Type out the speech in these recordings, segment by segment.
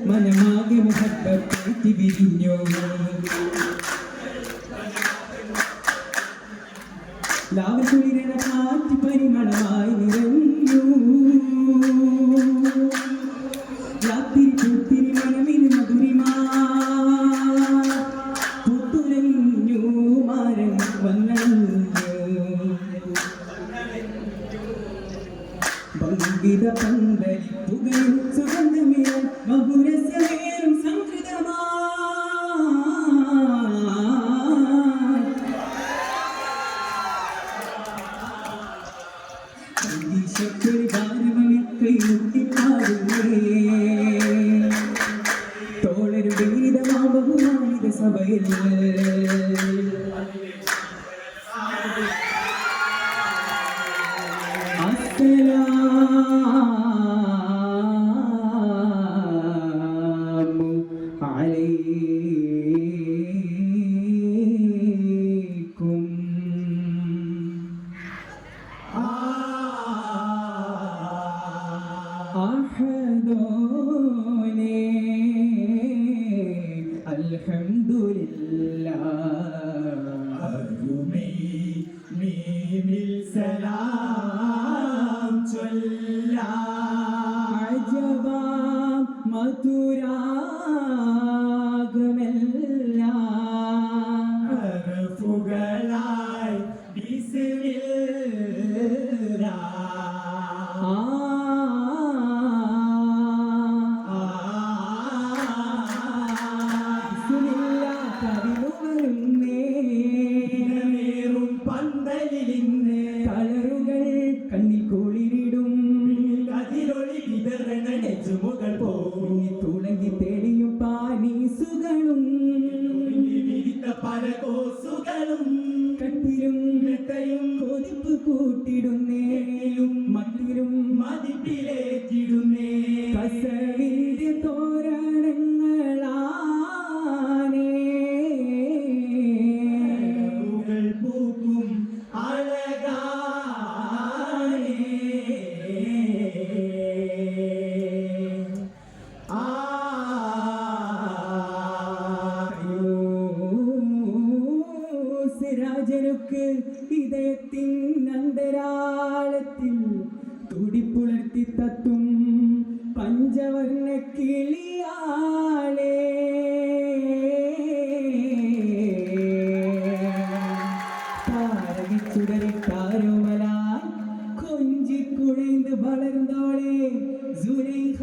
മനമാകെ മുഹബത്തേറ്റി വിരിഞ്ഞു ലാവകുളിരണ കാറ്റ് പരിമളമായി നിറഞ്ഞു രാത്രി പൂത്തിരി മനമിന് മധുരിമാ പൂത്തുലഞ്ഞു മാരൻ വന്നഞ്ഞു ഭംഗിത പന്തലിപ്പുകയും സുഗന്ധമിരം മധുരസമേറും സംകൃതമാ ശക്തി ഗാനമണിൽ കൈമുട്ടിപ്പാടുന്നേ തോളരുടെ ഗീതമാ ബഹുമാനിത സഭയിൽ അസ്സലാമു അലൈക്കും അഹദോനെ അൽഹംദുലില്ലാഹ് അരുമി മീമിൽ സലാം ചൊല്ലാം അജബാ മധുരാഗമെല്ലാം ഹർഫുകളായി ബിസ്മില്ലാഹ് കളറുകൾ കണ്ണിൽ കുളിരിടും അതിലൊളി വിതരണ നെഞ്ചുമുകൾ പോയി തുളങ്ങി തെളിയും പാനീസുകളും വിരിത്ത പല കോസുകളും കട്ടിലും മെത്തയും കൊതിപ്പ് കൂട്ടിടുന്നേലും മട്ടിലും മതിപ്പിലേറ്റിടുന്നേ കസവിന്റെ തോരണങ്ങളാനേ പൂക്കും അഴകാനേ സിരാജനുക്ക് ഇതയത്തിൻ അന്തരാളത്തിൽ തുടിപ്പുലർത്തി തത്തും പഞ്ചവർണ്ണ കിളിയാളേ താരകിച്ചുടരിട്ടാരോമലായി കൊഞ്ചിക്കുഴൈந்து വളർന്നോളെ സുലൈഖ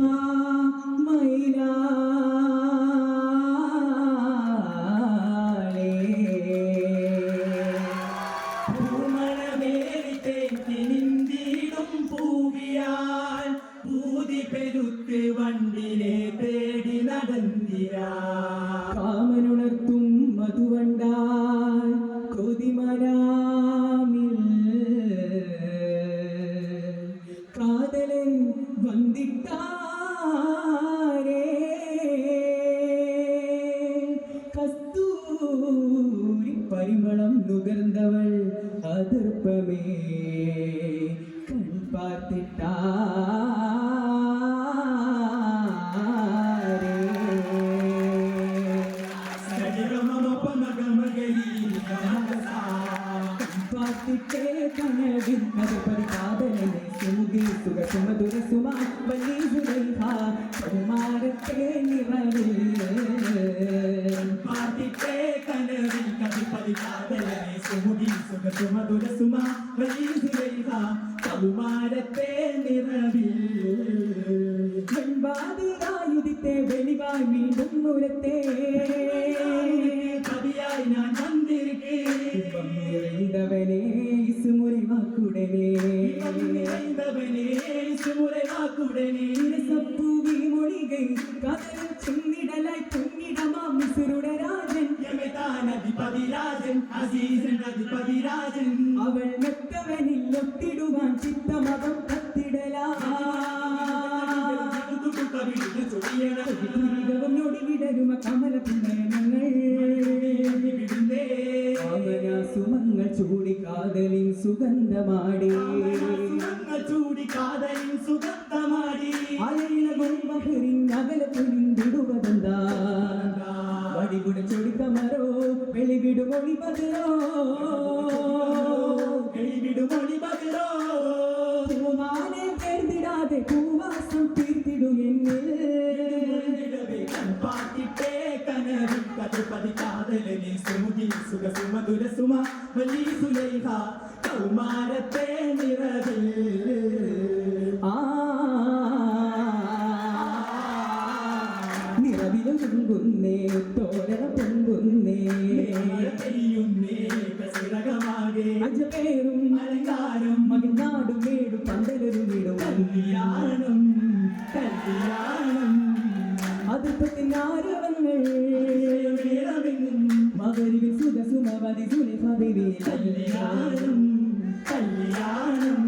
മൈലാളേ ഭൂമണമേറിത്തേക്കിനിന്തിടും പൂവിയാൽ പൂതി പെരുത്ത് വണ്ടിനെ തേടി നടന്നിരാ കാമനുണർത്തും മധുവണ്ടാൽ കൊതിമരാമിൽ കാതലൻ വന്നിട്ടാരേ കസ്തൂരി പരിമളം നുകർന്നവൾ അതിർപ്പമേ പാർത്തിട്ടേ കനവിൻ മധുപരി കാതലനെ സുമുഖി സുഖസുമധുര സുമാ വലി സുലൈഹ കൗമാരത്തെ നിറവിൽ പാർത്തിട്ടേ കനവിൽ കവിപ്പതി കാതലനെ സുമുഖി സുഖസുമധുര സുമാ വലി സുലൈഹ കൗമാരത്തെ നിറവിൽ വെൺപാതിരായുധിത്തെ വെളിവായി വീണ്ടും മുരത്തെ കവിയായി ഞാൻ വന്നിറൈந்தവനേ സുമുറിവാക്കുടനേ സപ്പൂവി മൊഴികை കഥനം ചെന്നിടലായി പൊന്നിടമാം മിസ്റുടെ രാജൻ അവൾ മെത്തവനിൽ ഒത്തിടുവാൻ ചിത്തമകം കത്തിടലാ വിടരുമ കമല പിന്നയങ്ങൾ സുഗന്ധമാടി സുഗന്ധങ്ങൾ ചൂടി കാതലിൻ സുഗന്ധമാടി അലയിളകും ബഹറിൻ അകല തുനിന്തിടുവതെന്താ വടികുട ചൊടിക്കമരോ വെളിവിടുമൊളി പതിരോ പൂമാനെ പേർന്നിടാതെ പൂവാസം തീർത്തിടു എന്നിൽ പാട്ടിട്ടേ കനവിൽ കതുപതി കാതലനെ സുമുഖി സുഖ സുമധുര സുമ വലി സുലൈഹ കൗമാരത്തെ നിറവിൽ നിറവിലും പൊങ്കുന്നേ തോരണ പൊങ്കുന്നേ പെയ്യുന്നേ കസിരകമാകെ അജപേരും അലങ്കാരം മകിനാടും വീടും പന്തലൊരു വീടും കല്യാണം കല്യാണം അതിർപ്പത്തിനാരവങ്ങൾ മകരിവിൽ സുഖസുമവതി സുനിഫതിവി കല്യാണം കല്യാണം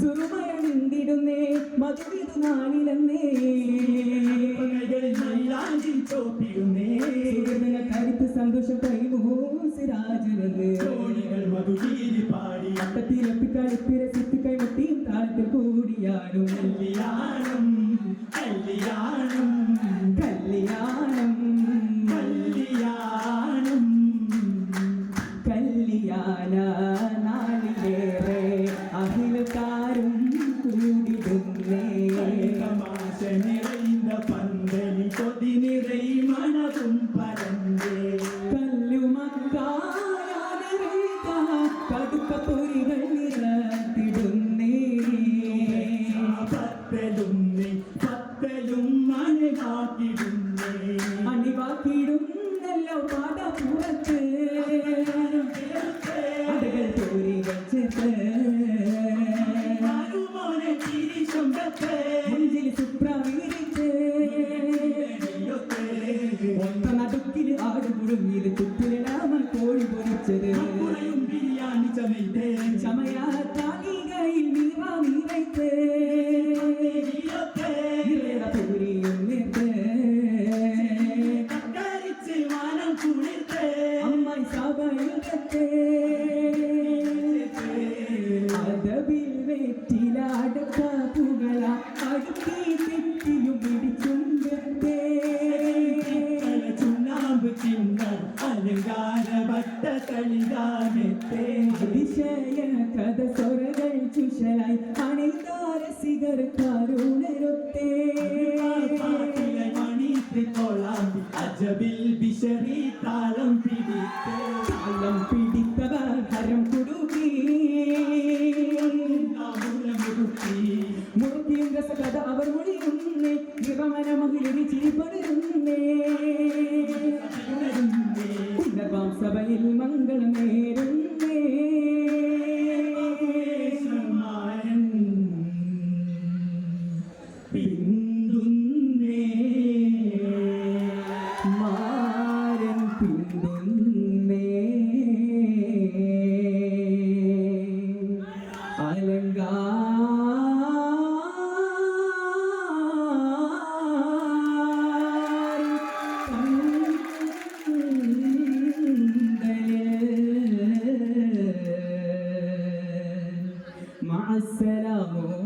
സുറുമയണിന്തിടുന്നേ മധുവിതു നാളിലെന്നേ ചോപ്പിടുന്നേ കരുത്ത് സന്തോഷം കൈമുഹോ സിരാജനെന്ന് മധുകീരി പാടി അട്ടത്തിരപ്പിക്കളിപ്പിര സിത്തിക്കൈ മുട്ടിയും താളത്തിൽ കൂടിയാടും കല്യാണം കല്യാണം കല്യാണം കല്യാണം കല്യാണ നാളിലേറെ അഖിലക്കാരും കൂടിടുന്നേ തമാശ നിറയുന്ന പന്തലി കൊതി നിറൈ മണവും പരന്തേ കടുക്ക പൊരികൾ നിറത്തിടുന്നേ പത്തലുന്നേ പത്തലും മണവാക്കിടുന്നേ അണിവാക്കിടുന്നല്ലോ പാടപ്പുറത്ത് അതുകൾ തോരികൾ ചേർത്ത് മുഞ്ചിൽ സുപ്രാവിരിച്ച് ഒത്ത നടുക്കിൽ ആടുപുഴും ഇത് ചുറ്റിലിടാമൽ കോഴി പൊരിച്ചത് ബിരിയാണി ചമയിട്ടേ ചമയാത്താലികയിൽ നീറാ നീറൈത്ത് പൂരിയും നേർത്ത് കരിച്ച് മാനം കുളിർത്തേ അമ്മായി സഭയിലത്തെ അതവിൽ വെറ്റിലാടക്ക പുകള അടുത്തി തെറ്റിയും പിടിച്ചുണ്ടേ ചുണ്ണാമ്പ് ചിന്നം അലങ്കാര ഭട്ട കളികാനത്തെ അതിശയ കഥ സ്വരകൾ ചുഷലായി അണിതാരസികർ കരുണരൊത്തേ മണിത്രിക്കോളാമ്പി അജബിൽ വിശറി താളം പിടിത്തേ താളം പിടിത്തവർ ഹരം കുടുക്കി മുറുക്കിയും രസകഥ അവർ മൊഴിയുന്നേ നിറമന മഹിളി ചിരിപ്പടരുന്നേ ഉന്നർവാം സഭയിൽ മംഗളം നേരുന്നേ പിന്തുന്നേ മാരൻ പിന്തുന്നേ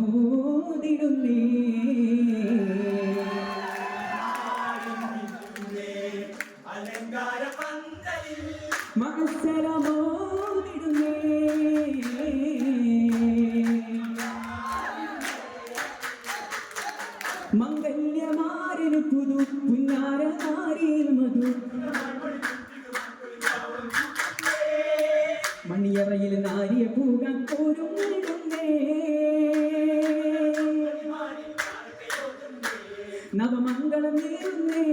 മഅസ്സലാമോദിടുന്നേ അലങ്കാര പന്തലിൽ മഅസ്സലാമോദിടുന്നേ മംഗല്യമാരനു പുതു പുന്നാര നാരിയിൽ മധു മണിയറയിൽ നാരിയ പൂകാൻ ഒരുങ്ങിടുന്നേ നവമംഗളം നേരുന്നേ